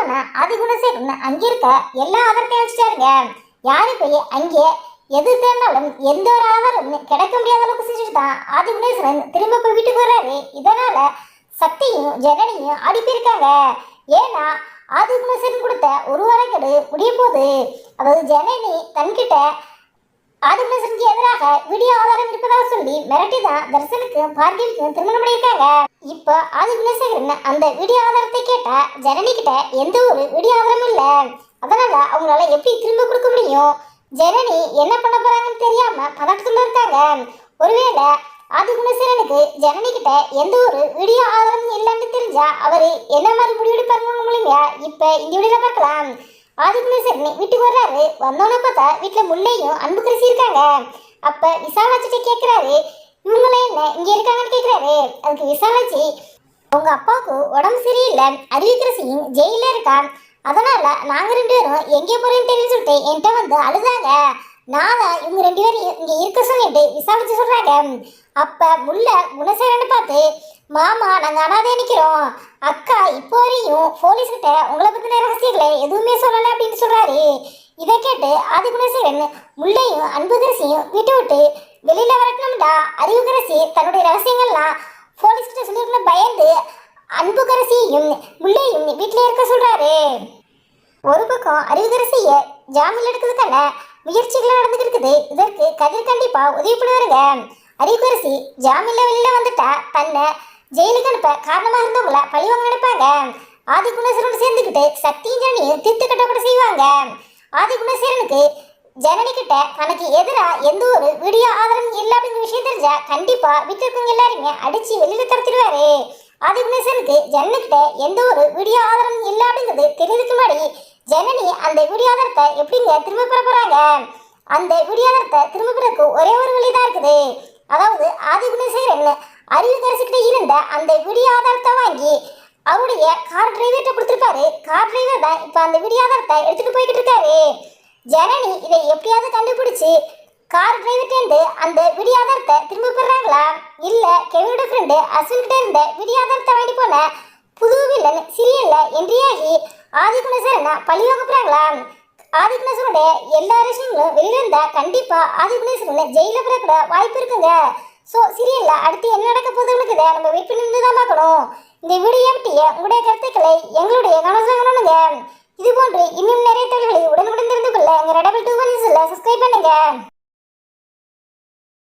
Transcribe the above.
போன ஆதிகுணசேகரன் அங்கே இருக்க எல்லா ஆதாரத்தையும் வச்சுட்டாருங்க. யாரு போய் அங்கே எது தேர்ந்தாலும் எந்த ஒரு ஆதாரம் கிடைக்க முடியாத அளவுக்கு செஞ்சுட்டு தான் ஆதிகுணேஸ்வரன் திரும்ப போய் வீட்டுக்கு வர்றாரு. இதனால சக்தியும் ஜனனியும் அடிப்பிருக்காங்க. ஏன்னா ஆதிகுணேஸ்வரன் கொடுத்த ஒரு வாரக்கெடு முடிய போது, அதாவது ஜனனி தன்கிட்ட ஆதிகுணேஸ்வரனுக்கு எதிராக வீடியோ ஆதாரம் இருப்பதாக சொல்லி மிரட்டி தான் தர்சனுக்கும் பார்கவிக்கும் திருமணம் பண்ணியிருக்காங்க. இப்போ ஆதிகுணேஸ்வரன் அந்த வீடியோ ஆதாரத்தை கேட்டா ஜனனி கிட்ட எந்த ஒரு வீடியோ ஆதாரமும் இல்லை. அதனால அவங்களால எப்படி திரும்ப கொடுக்க முடியும்? ஜனனி என்ன பண்ண போறாங்கன்னு தெரியாம பதட்டத்துல இருக்காங்க. ஒருவேளை ஆதிகுணேஸ்வரனுக்கு ஜனனி கிட்ட எந்த ஒரு வீடியோ ஆதாரமும் இல்லைன்னு தெரிஞ்சா அவரு என்ன மாதிரி முடிவெடுப்பாருங்க மூலியமா இப்ப இந்த வீடியோல பார்க்கலாம். ஆதிகுணேஸ்வரன் வீட்டுக்கு வர்றாரு. வந்தோன்னு பார்த்தா வீட்டுல முல்லையும் அன்புக்கரசி இருக்காங்க. அப்ப விசாலாட்சிட்ட கேட்கிறாரு, இவங்கள என்ன இங்க இருக்காங்கன்னு கேட்கிறாரு. அதுக்கு விசாலாட்சி, உங்க அப்பாவுக்கு உடம்பு சரியில்லை, அருவிக்கரசியும் ஜெயில இருக்கா, அதனால நாங்க 2 பேரும் எங்கே போறேன்னு தெரியும் சொல்லிட்டு என்கிட்ட வந்து அழுதாங்க. நான் இவங்க 2 பேரும் இங்க இருக்க சொல்லிட்டு விசாரிச்சு சொல்றாங்க. அப்ப முல்ல குணசேகரனை பார்த்து, மாமா நாங்க அனாதே நிக்கிறோம், அக்கா இப்போ வரையும் போலீஸ் கிட்ட உங்களை பத்தின ரகசியங்களை எதுவுமே சொல்லல அப்படின்னு சொல்றாரு. இதை கேட்டு ஆதிகுணசேகரன் முல்லையும் அன்புக்கரசியும் வீட்டை விட்டு வெளியில வரட்டணும்டா. அறிவுக்கரசி தன்னுடைய ரகசியங்கள்லாம் போலீஸ் கிட்ட சொல்லிருக்கணும் பயந்து அன்புக்கரசியையும் முல்லையும் வீட்டிலே இருக்க சொல்றாரு. ஒரு பக்கம் அறிவுக்கரசிய ஜாமீன் எடுக்கிறதுக்கான முயற்சிகள் நடந்துட்டு இருக்குது. இதற்கு கதிர் கண்டிப்பா உதவி பண்ணுவாருங்க. அறிவுக்கரசி ஜாமீன்ல வெளியில வந்துட்டா தன்னை ஜெயிலுக்கு அனுப்ப காரணமா இருந்தவங்கள பழிவாங்க நினைப்பாங்க. ஆதிகுணேஸ்வரன் சேர்ந்துக்கிட்டு சக்தியும் ஜனனியும் தீர்த்து கட்ட கூட செய்வாங்க. ஆதிகுணேஸ்வரனுக்கு ஜனனி கிட்ட தனக்கு எதிராக எந்த ஒரு வீடியோ ஆதாரம் இல்லை அப்படிங்கிற விஷயம் தெரிஞ்சா கண்டிப்பா வீட்டில் இருக்கவங்க எல்லாருமே அடிச்சு வெளியில தடுத்துடுவாரு. ஆதிகுணேஸ்வரனுக்கு ஜனனி கிட்ட எந்த ஒரு வீடியோ ஆதாரம் இல்லை அப்படிங்கிறது தெரியுதுக்கு முன்னாடி ஜனனி அந்த வீடியோ ஆதாரத்தை எப்படிங்க திரும்ப பெற போறாங்க? அந்த வீடியோ ஆதாரத்தை திரும்ப பெறக்கு ஒரே ஒரு வழிதான் இருக்குது. அதாவது ஆதிகுணேஸ்வரன் அறிவுக்கரசிக்கிட்ட இருந்த அந்த வீடியோ ஆதாரத்தை வாங்கி அவருடைய கார் டிரைவர்கிட்ட கொடுத்துருப்பாரு. கார் டிரைவர் தான் இப்போ அந்த வீடியோ ஆதாரத்தை எடுத்துட்டு போய்கிட்டு இருக்காரு. ஜனனி இதை எப்படியாவது கண்டுபிடிச்சு கார் டிரைவர்கிட்ட அந்த வீடியோ ஆதாரத்தை திரும்ப பெறாங்களா, இல்ல கெவினோட ஃப்ரெண்டு அஸ்வின்கிட்ட இருந்த வீடியோ ஆதாரத்தை வாங்கி போன புது வில்லன் சீரியல்ல என்ட்ரியாகி ஆதிகுணேஸ்வரனை பழிவாங்க போறாங்களா? ஆதிகுணேஸ்வரனுடைய எல்லா விஷயங்களும் வெளியில இருந்தா கண்டிப்பா ஆதிகுணேஸ்வரன் ஜெயில போற வாய்ப்பு இருக்குங்க. ஸோ சீரியல்ல அடுத்து என்ன நடக்க போகுதுன்னு நம்ம வெயிட் பண்ணி தான் பார்க்கணும். இந்த வீடியோ பற்றிய உங்களுடைய கருத்துக்களை எங்களுடைய கவனமாக இது போன்று இன்னும் நிறைய தகவல்களை உடனுக்குடன் தெரிந்து கொள்ள எங்கள் ரெடபிள் 2 சப்ஸ்கிரைப் பண்ணுங்க.